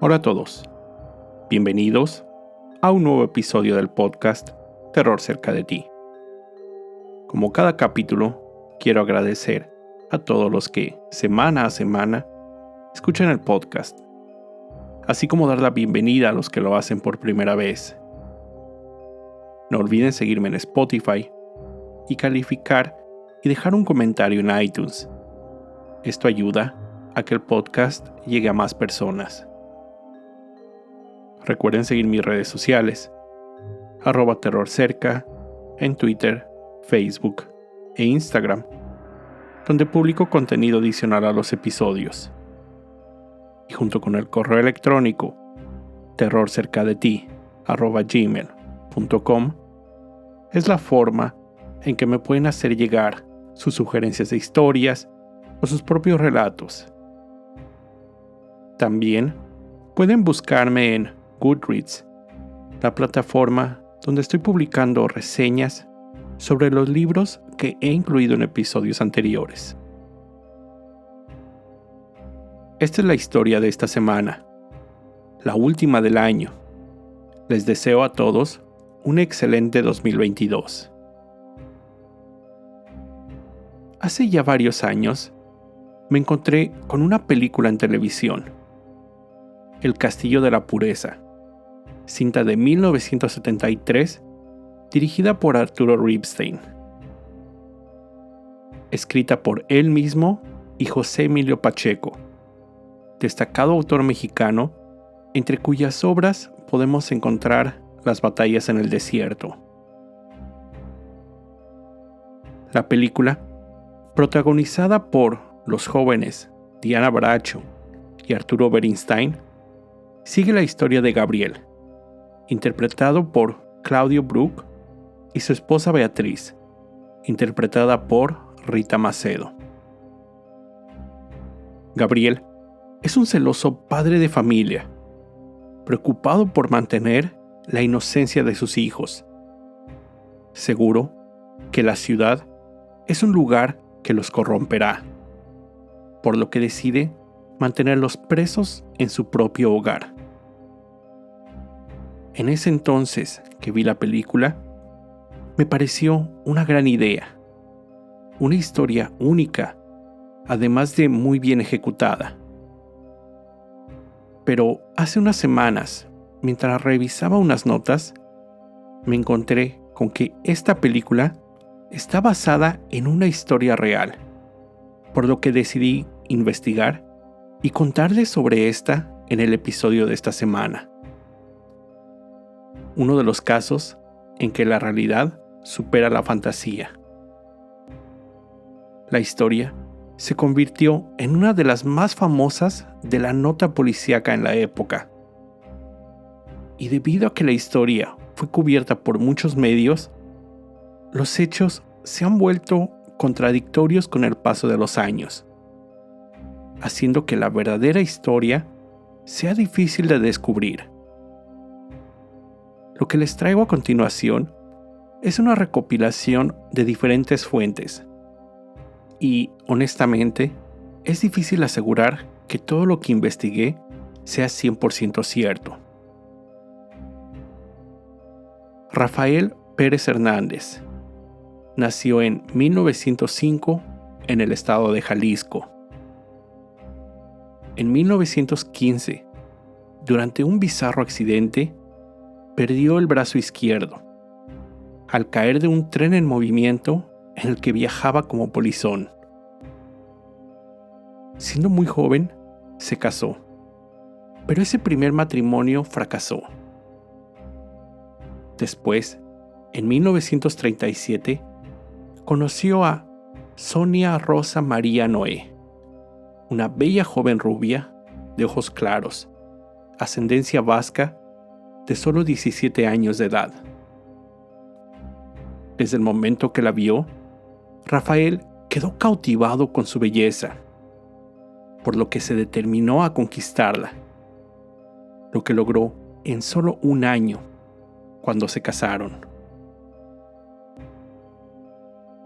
Hola a todos, bienvenidos a un nuevo episodio del podcast Terror cerca de ti. Como cada capítulo, quiero agradecer a todos los que, semana a semana, escuchan el podcast, así como dar la bienvenida a los que lo hacen por primera vez. No olviden seguirme en Spotify y calificar y dejar un comentario en iTunes. Esto ayuda a que el podcast llegue a más personas. Recuerden seguir mis redes sociales, @terrorcerca, en Twitter, Facebook e Instagram, donde publico contenido adicional a los episodios. Y junto con el correo electrónico terrorcercadeti@gmail.com es la forma en que me pueden hacer llegar sus sugerencias de historias o sus propios relatos. También pueden buscarme en Goodreads, la plataforma donde estoy publicando reseñas sobre los libros que he incluido en episodios anteriores. Esta es la historia de esta semana, la última del año. Les deseo a todos un excelente 2022. Hace ya varios años, me encontré con una película en televisión, El Castillo de la Pureza, cinta de 1973, dirigida por Arturo Ripstein, escrita por él mismo y José Emilio Pacheco, destacado autor mexicano, entre cuyas obras podemos encontrar Las batallas en el desierto. La película, protagonizada por los jóvenes Diana Bracho y Arturo Bernstein, sigue la historia de Gabriel, interpretado por Claudio Brook, y su esposa Beatriz, interpretada por Rita Macedo. Gabriel es un celoso padre de familia, preocupado por mantener la inocencia de sus hijos, seguro que la ciudad es un lugar que los corromperá, por lo que decide mantenerlos presos en su propio hogar. En ese entonces que vi la película, me pareció una gran idea, una historia única, además de muy bien ejecutada. Pero hace unas semanas, mientras revisaba unas notas, me encontré con que esta película está basada en una historia real, por lo que decidí investigar y contarles sobre esta en el episodio de esta semana. Uno de los casos en que la realidad supera la fantasía. La historia se convirtió en una de las más famosas de la nota policíaca en la época. Y debido a que la historia fue cubierta por muchos medios, los hechos se han vuelto contradictorios con el paso de los años, haciendo que la verdadera historia sea difícil de descubrir. Lo que les traigo a continuación es una recopilación de diferentes fuentes, y, honestamente, es difícil asegurar que todo lo que investigué sea 100% cierto. Rafael Pérez Hernández nació en 1905 en el estado de Jalisco. En 1915, durante un bizarro accidente, perdió el brazo izquierdo al caer de un tren en movimiento en el que viajaba como polizón. Siendo muy joven, se casó, pero ese primer matrimonio fracasó. Después, en 1937, conoció a Sonia Rosa María Noé, una bella joven rubia, de ojos claros, ascendencia vasca, de solo 17 años de edad. Desde el momento que la vio, Rafael quedó cautivado con su belleza, por lo que se determinó a conquistarla, lo que logró en solo un año, cuando se casaron.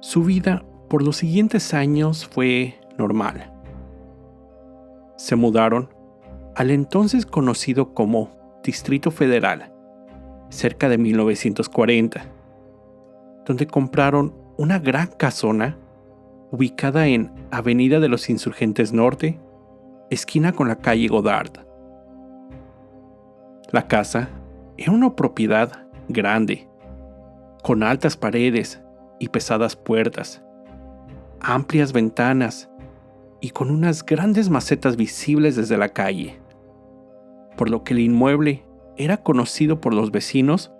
Su vida por los siguientes años fue normal. Se mudaron al entonces conocido como Distrito Federal, cerca de 1940, donde compraron una gran casona ubicada en Avenida de los Insurgentes Norte, esquina con la calle Godard. La casa era una propiedad grande, con altas paredes y pesadas puertas, amplias ventanas y con unas grandes macetas visibles desde la calle, por lo que el inmueble era conocido por los vecinos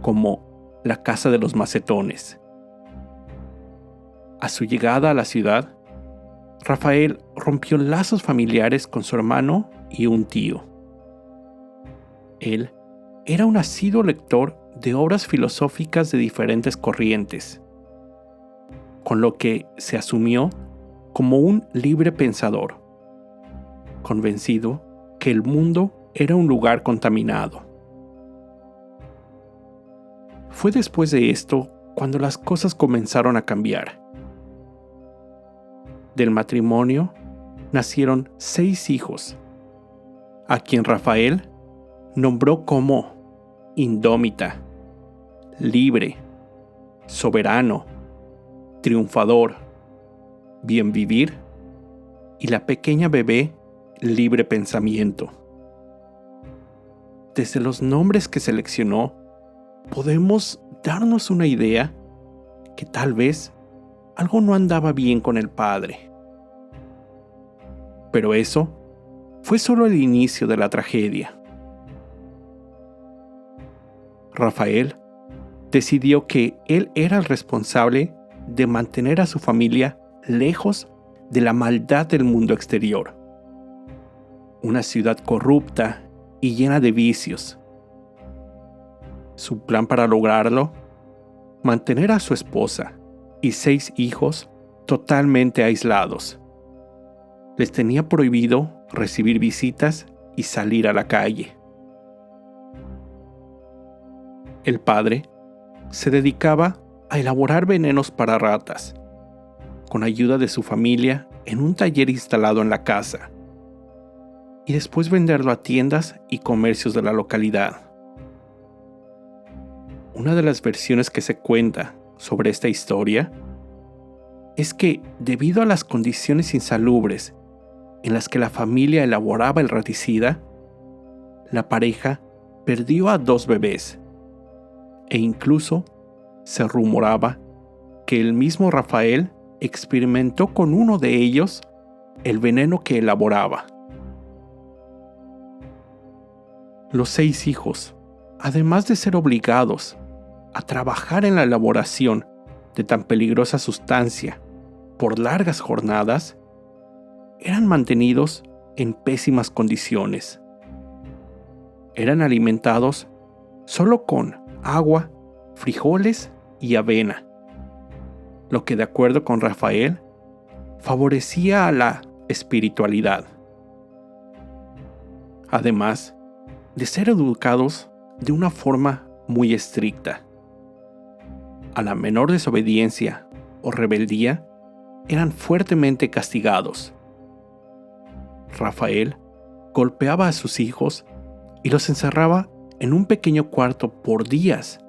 como la Casa de los Macetones. A su llegada a la ciudad, Rafael rompió lazos familiares con su hermano y un tío. Él era un asiduo lector de obras filosóficas de diferentes corrientes, con lo que se asumió como un libre pensador, convencido que el mundo era un lugar contaminado. Fue después de esto cuando las cosas comenzaron a cambiar. Del matrimonio nacieron 6 hijos, a quien Rafael nombró como indómita, libre, soberano, triunfador, bien vivir y la pequeña bebé libre pensamiento. Desde los nombres que seleccionó, podemos darnos una idea que tal vez algo no andaba bien con el padre. Pero eso fue solo el inicio de la tragedia. Rafael decidió que él era el responsable de mantener a su familia lejos de la maldad del mundo exterior. Una ciudad corrupta y llena de vicios. Su plan para lograrlo: mantener a su esposa y 6 hijos totalmente aislados. Les tenía prohibido recibir visitas y salir a la calle. El padre se dedicaba a elaborar venenos para ratas, con ayuda de su familia en un taller instalado en la casa, y después venderlo a tiendas y comercios de la localidad. Una de las versiones que se cuenta sobre esta historia es que, debido a las condiciones insalubres en las que la familia elaboraba el raticida, la pareja perdió a 2 bebés, e incluso se rumoraba que el mismo Rafael experimentó con uno de ellos el veneno que elaboraba. Los 6 hijos, además de ser obligados a trabajar en la elaboración de tan peligrosa sustancia por largas jornadas, eran mantenidos en pésimas condiciones. Eran alimentados solo con agua, frijoles y avena, lo que, de acuerdo con Rafael, favorecía a la espiritualidad. Además de ser educados de una forma muy estricta. A la menor desobediencia o rebeldía eran fuertemente castigados. Rafael golpeaba a sus hijos y los encerraba en un pequeño cuarto por días,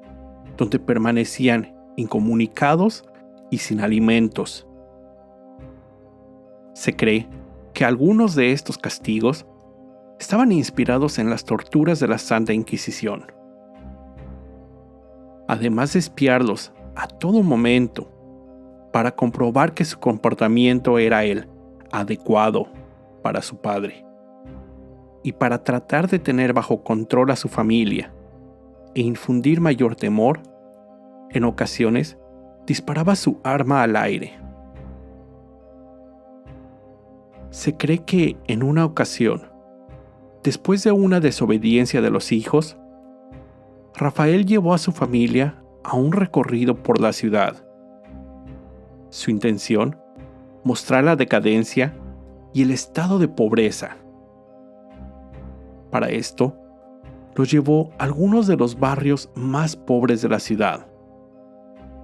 donde permanecían incomunicados y sin alimentos. Se cree que algunos de estos castigos estaban inspirados en las torturas de la Santa Inquisición. Además de espiarlos a todo momento para comprobar que su comportamiento era el adecuado para su padre, y para tratar de tener bajo control a su familia e infundir mayor temor, en ocasiones disparaba su arma al aire. Se cree que en una ocasión, después de una desobediencia de los hijos, Rafael llevó a su familia a un recorrido por la ciudad. Su intención: mostrar la decadencia y el estado de pobreza. Para esto, los llevó a algunos de los barrios más pobres de la ciudad,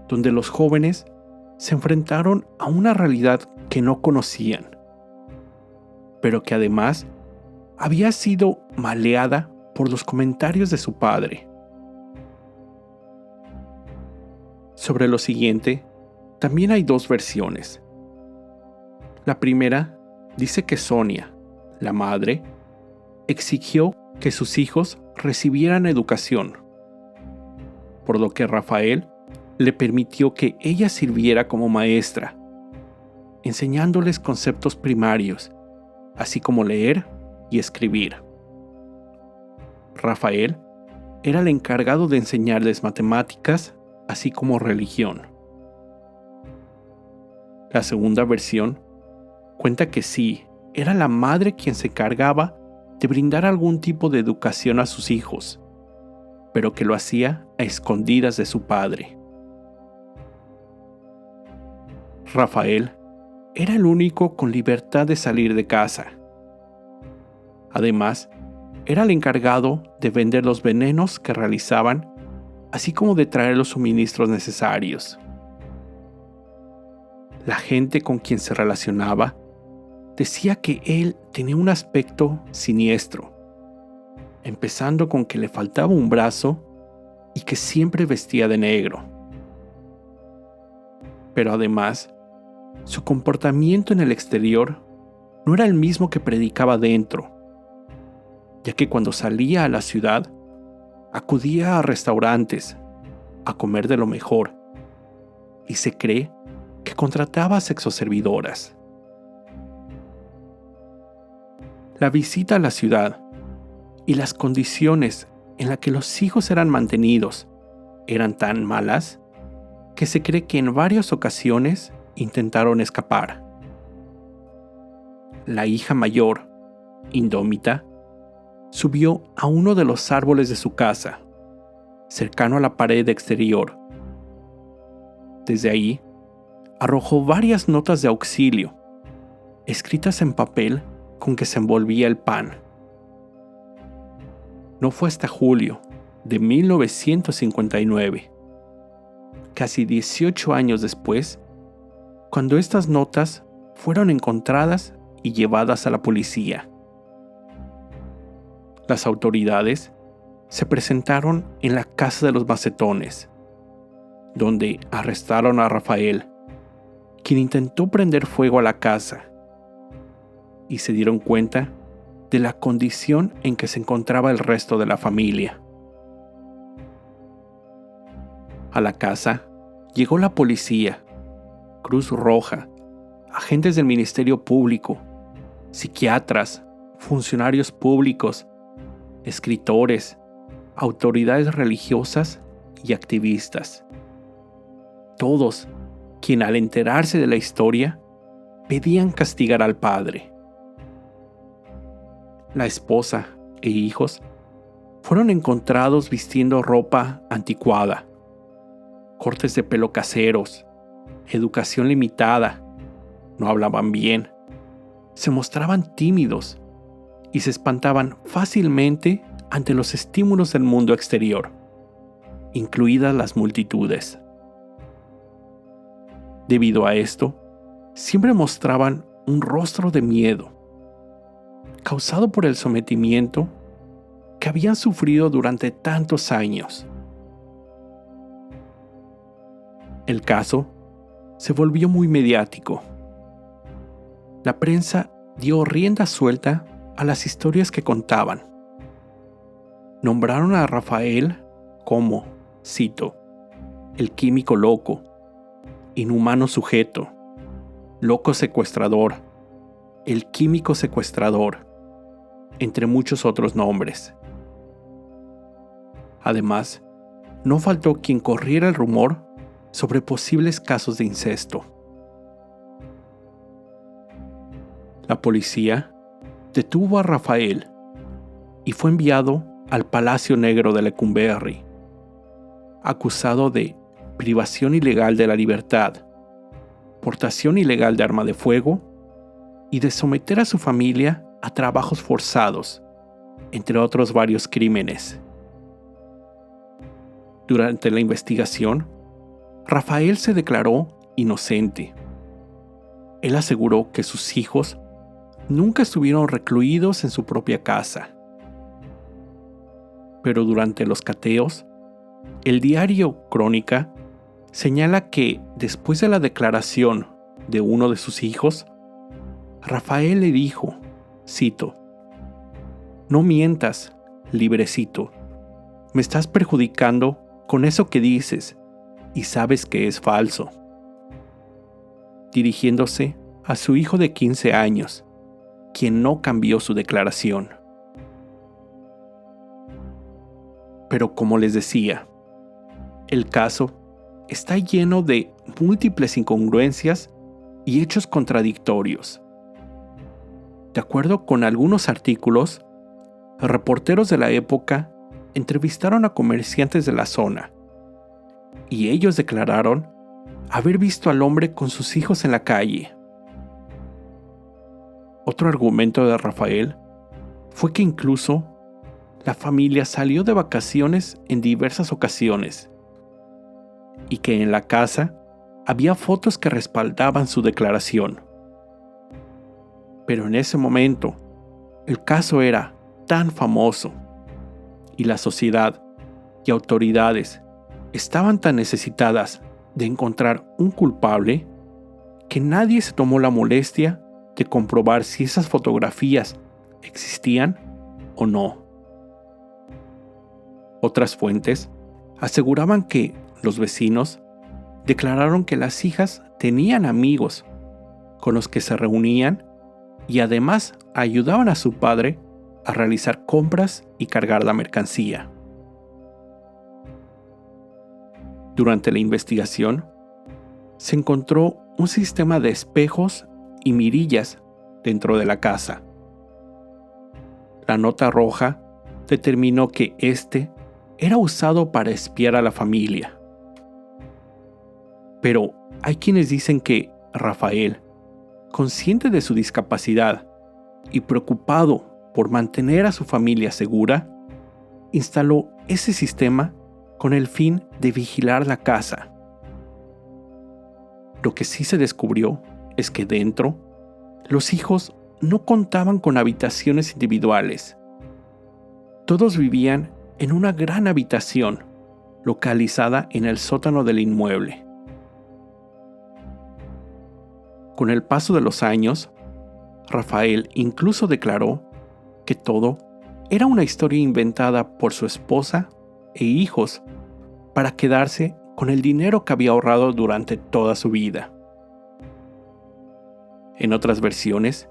donde los jóvenes se enfrentaron a una realidad que no conocían, pero que además había sido maleada por los comentarios de su padre. Sobre lo siguiente, también hay dos versiones. La primera dice que Sonia, la madre, exigió que sus hijos recibieran educación, por lo que Rafael le permitió que ella sirviera como maestra, enseñándoles conceptos primarios, así como leer y escribir. Rafael era el encargado de enseñarles matemáticas, así como religión. La segunda versión cuenta que sí, era la madre quien se encargaba de brindar algún tipo de educación a sus hijos, pero que lo hacía a escondidas de su padre. Rafael era el único con libertad de salir de casa. Además, era el encargado de vender los venenos que realizaban, así como de traer los suministros necesarios. La gente con quien se relacionaba decía que él tenía un aspecto siniestro, empezando con que le faltaba un brazo y que siempre vestía de negro. Pero además, su comportamiento en el exterior no era el mismo que predicaba dentro, ya que cuando salía a la ciudad, acudía a restaurantes a comer de lo mejor y se cree que contrataba sexoservidoras. La visita a la ciudad y las condiciones en las que los hijos eran mantenidos eran tan malas que se cree que en varias ocasiones intentaron escapar. La hija mayor, indómita, subió a uno de los árboles de su casa, cercano a la pared exterior. Desde ahí, arrojó varias notas de auxilio, escritas en papel con que se envolvía el pan. No fue hasta julio de 1959, casi 18 años después, cuando estas notas fueron encontradas y llevadas a la policía. Las autoridades se presentaron en la casa de los macetones, donde arrestaron a Rafael, quien intentó prender fuego a la casa, y se dieron cuenta de la condición en que se encontraba el resto de la familia. A la casa llegó la policía, Cruz Roja, agentes del Ministerio Público, psiquiatras, funcionarios públicos, escritores, autoridades religiosas y activistas. Todos, quien al enterarse de la historia, pedían castigar al padre. La esposa e hijos fueron encontrados vistiendo ropa anticuada, cortes de pelo caseros, educación limitada, no hablaban bien, se mostraban tímidos y se espantaban fácilmente ante los estímulos del mundo exterior, incluidas las multitudes. Debido a esto, siempre mostraban un rostro de miedo, causado por el sometimiento que habían sufrido durante tantos años. El caso se volvió muy mediático. La prensa dio rienda suelta a las historias que contaban. Nombraron a Rafael como, cito, el químico loco, inhumano sujeto, loco secuestrador, el químico secuestrador, entre muchos otros nombres. Además, no faltó quien corriera el rumor sobre posibles casos de incesto. La policía detuvo a Rafael y fue enviado al Palacio Negro de Lecumberri, acusado de privación ilegal de la libertad, portación ilegal de arma de fuego y de someter a su familia a trabajos forzados, entre otros varios crímenes. Durante la investigación, Rafael se declaró inocente. Él aseguró que sus hijos nunca estuvieron recluidos en su propia casa. Pero durante los cateos, el diario Crónica señala que después de la declaración de uno de sus hijos, Rafael le dijo, cito, «No mientas, librecito, me estás perjudicando con eso que dices y sabes que es falso», dirigiéndose a su hijo de 15 años, quien no cambió su declaración. Pero como les decía, el caso está lleno de múltiples incongruencias y hechos contradictorios. De acuerdo con algunos artículos, reporteros de la época entrevistaron a comerciantes de la zona y ellos declararon haber visto al hombre con sus hijos en la calle. Otro argumento de Rafael fue que incluso la familia salió de vacaciones en diversas ocasiones y que en la casa había fotos que respaldaban su declaración. Pero en ese momento, el caso era tan famoso y la sociedad y autoridades estaban tan necesitadas de encontrar un culpable que nadie se tomó la molestia de comprobar si esas fotografías existían o no. Otras fuentes aseguraban que los vecinos declararon que las hijas tenían amigos con los que se reunían y además ayudaban a su padre a realizar compras y cargar la mercancía. Durante la investigación, se encontró un sistema de espejos y mirillas dentro de la casa. La nota roja determinó que este era usado para espiar a la familia. Pero hay quienes dicen que Rafael, consciente de su discapacidad y preocupado por mantener a su familia segura, instaló ese sistema con el fin de vigilar la casa. Lo que sí se descubrió es que dentro, los hijos no contaban con habitaciones individuales. Todos vivían en una gran habitación localizada en el sótano del inmueble. Con el paso de los años, Rafael incluso declaró que todo era una historia inventada por su esposa e hijos para quedarse con el dinero que había ahorrado durante toda su vida. En otras versiones,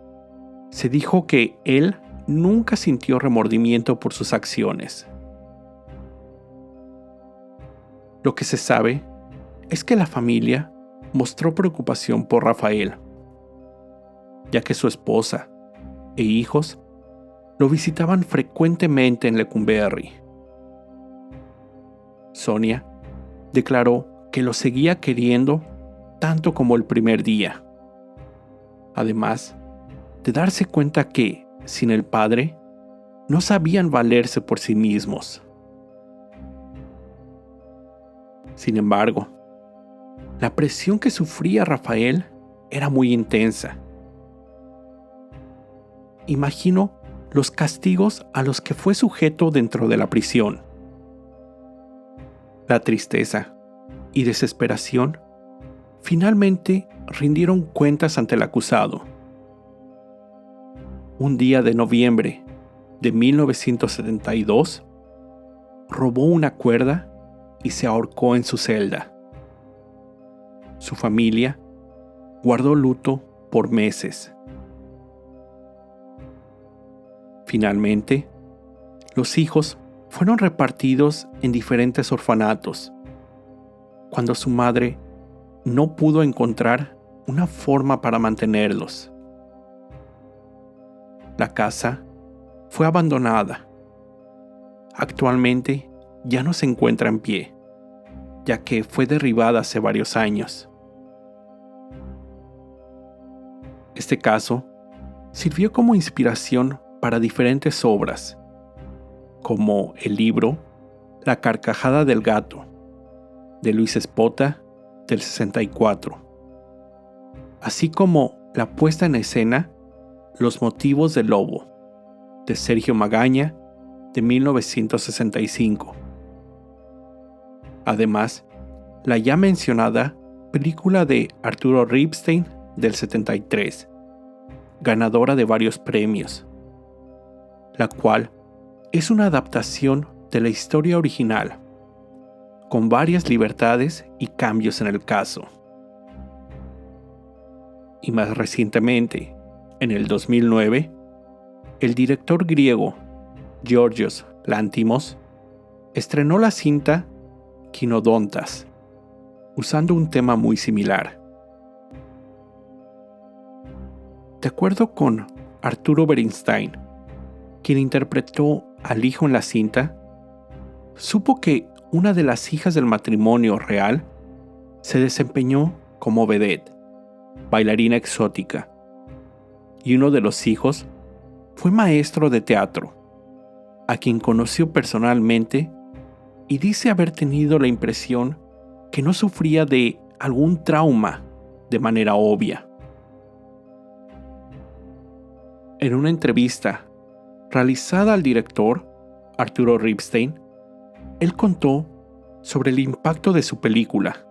se dijo que él nunca sintió remordimiento por sus acciones. Lo que se sabe es que la familia mostró preocupación por Rafael, ya que su esposa e hijos lo visitaban frecuentemente en Lecumberri. Sonia declaró que lo seguía queriendo tanto como el primer día, además de darse cuenta que, sin el padre, no sabían valerse por sí mismos. Sin embargo, la presión que sufría Rafael era muy intensa. Imagino los castigos a los que fue sujeto dentro de la prisión. La tristeza y desesperación finalmente rindieron cuentas ante el acusado. Un día de noviembre de 1972, robó una cuerda y se ahorcó en su celda. Su familia guardó luto por meses. Finalmente, los hijos fueron repartidos en diferentes orfanatos, cuando su madre no pudo encontrar una forma para mantenerlos. La casa fue abandonada. Actualmente ya no se encuentra en pie, ya que fue derribada hace varios años. Este caso sirvió como inspiración para diferentes obras, como el libro La carcajada del gato, de Luis Espota, del 64, así como la puesta en escena Los motivos del lobo, de Sergio Magaña, de 1965. Además, la ya mencionada película de Arturo Ripstein del 73, ganadora de varios premios, la cual es una adaptación de la historia original, con varias libertades y cambios en el caso. Y más recientemente, en el 2009, el director griego Georgios Lanthimos estrenó la cinta Kynodontas, usando un tema muy similar. De acuerdo con Arturo Bernstein, quien interpretó al hijo en la cinta, supo que una de las hijas del matrimonio real se desempeñó como vedette, bailarina exótica, y uno de los hijos fue maestro de teatro, a quien conoció personalmente y dice haber tenido la impresión que no sufría de algún trauma de manera obvia. En una entrevista realizada al director, Arturo Ripstein, él contó sobre el impacto de su película,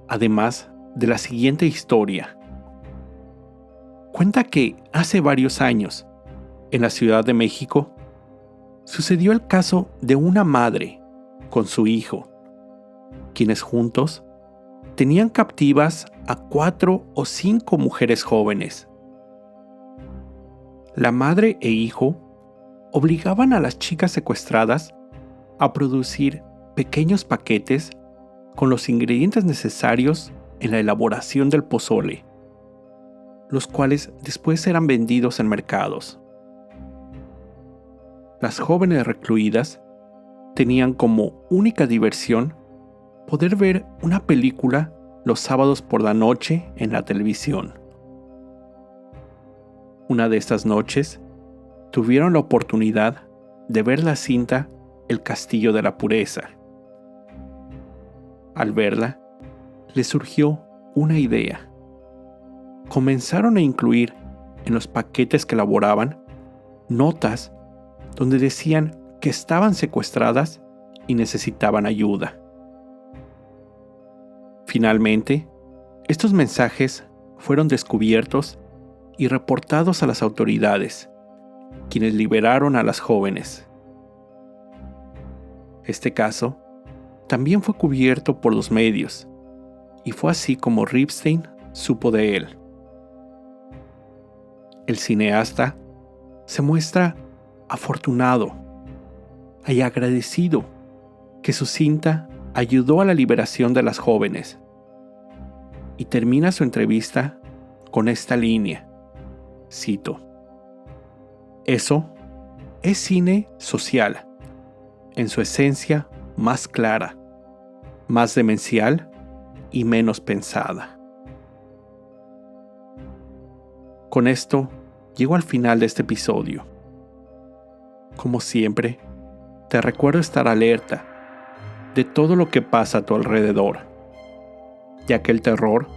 además de la siguiente historia. Cuenta que hace varios años, en la Ciudad de México, sucedió el caso de una madre con su hijo, quienes juntos tenían captivas a 4 o 5 mujeres jóvenes. La madre e hijo obligaban a las chicas secuestradas a producir pequeños paquetes con los ingredientes necesarios en la elaboración del pozole, los cuales después eran vendidos en mercados. Las jóvenes recluidas tenían como única diversión poder ver una película los sábados por la noche en la televisión. Una de estas noches, tuvieron la oportunidad de ver la cinta El Castillo de la Pureza. Al verla, les surgió una idea. Comenzaron a incluir en los paquetes que elaboraban notas donde decían que estaban secuestradas y necesitaban ayuda. Finalmente, estos mensajes fueron descubiertos y reportados a las autoridades, quienes liberaron a las jóvenes. Este caso también fue cubierto por los medios, y fue así como Ripstein supo de él. El cineasta se muestra afortunado y agradecido que su cinta ayudó a la liberación de las jóvenes, y termina su entrevista con esta línea, cito: "Eso es cine social, en su esencia más clara, más demencial y menos pensada". Con esto, llego al final de este episodio. Como siempre, te recuerdo estar alerta de todo lo que pasa a tu alrededor, ya que el terror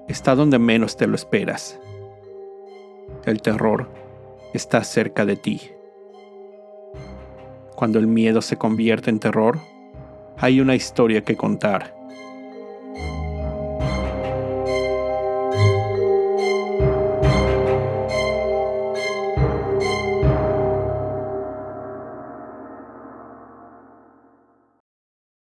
está donde menos te lo esperas. El terror está cerca de ti. Cuando el miedo se convierte en terror, hay una historia que contar.